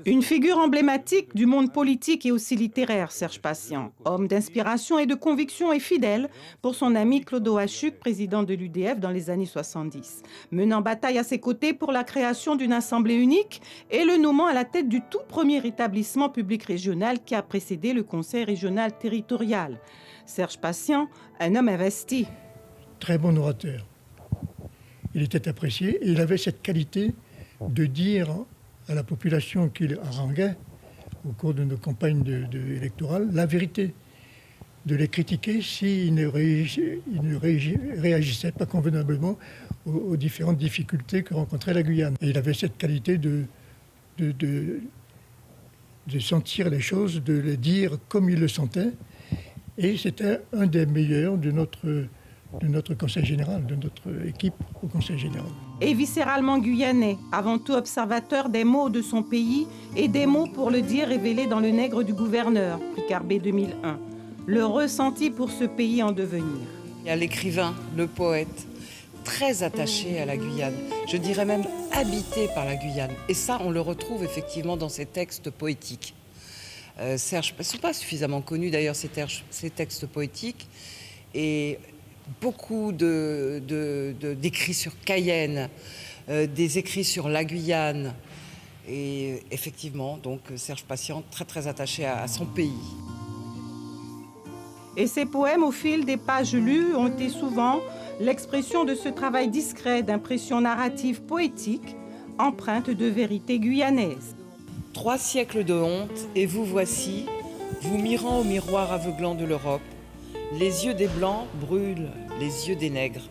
Une figure emblématique du monde politique et aussi littéraire, Serge Patient. Homme d'inspiration et de conviction et fidèle pour son ami Clodo Hachuk, président de l'UDF dans les années 70. Menant bataille à ses côtés pour la création d'une assemblée unique et le nommant à la tête du tout premier établissement public régional qui a précédé le Conseil régional territorial. Serge Patient, un homme investi. Très bon orateur. Il était apprécié et il avait cette qualité de dire à la population qu'il haranguait au cours de nos campagnes électorales la vérité, de les critiquer s'ils ne réagissaient pas convenablement aux différentes difficultés que rencontrait la Guyane. Et il avait cette qualité de sentir les choses, de les dire comme il le sentait. Et c'était un des meilleurs de notre conseil général, de notre équipe au conseil général. Et viscéralement guyanais, avant tout observateur des mots de son pays et des mots pour le dire révélés dans Le Nègre du gouverneur, prix Carbet 2001. Le ressenti pour ce pays en devenir. Il y a l'écrivain, le poète, très attaché à la Guyane, je dirais même habité par la Guyane. Et ça, on le retrouve effectivement dans ses textes poétiques. Serge, ils ne sont pas suffisamment connus d'ailleurs ces textes poétiques. Et beaucoup d'écrits sur Cayenne, des écrits sur la Guyane. Et effectivement, donc Serge Patient, très très attaché à son pays. Et ces poèmes, au fil des pages lues, ont été souvent l'expression de ce travail discret d'impression narrative poétique, empreinte de vérité guyanaise. 3 siècles de honte, et vous voici, vous mirant au miroir aveuglant de l'Europe. Les yeux des Blancs brûlent les yeux des Nègres.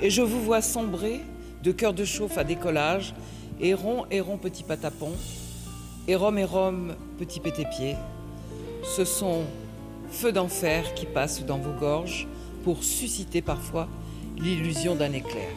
Et je vous vois sombrer de cœur de chauffe à décollage, héron, petit patapon, hérom, petit pétépied. Ce sont feux d'enfer qui passent dans vos gorges pour susciter parfois l'illusion d'un éclair.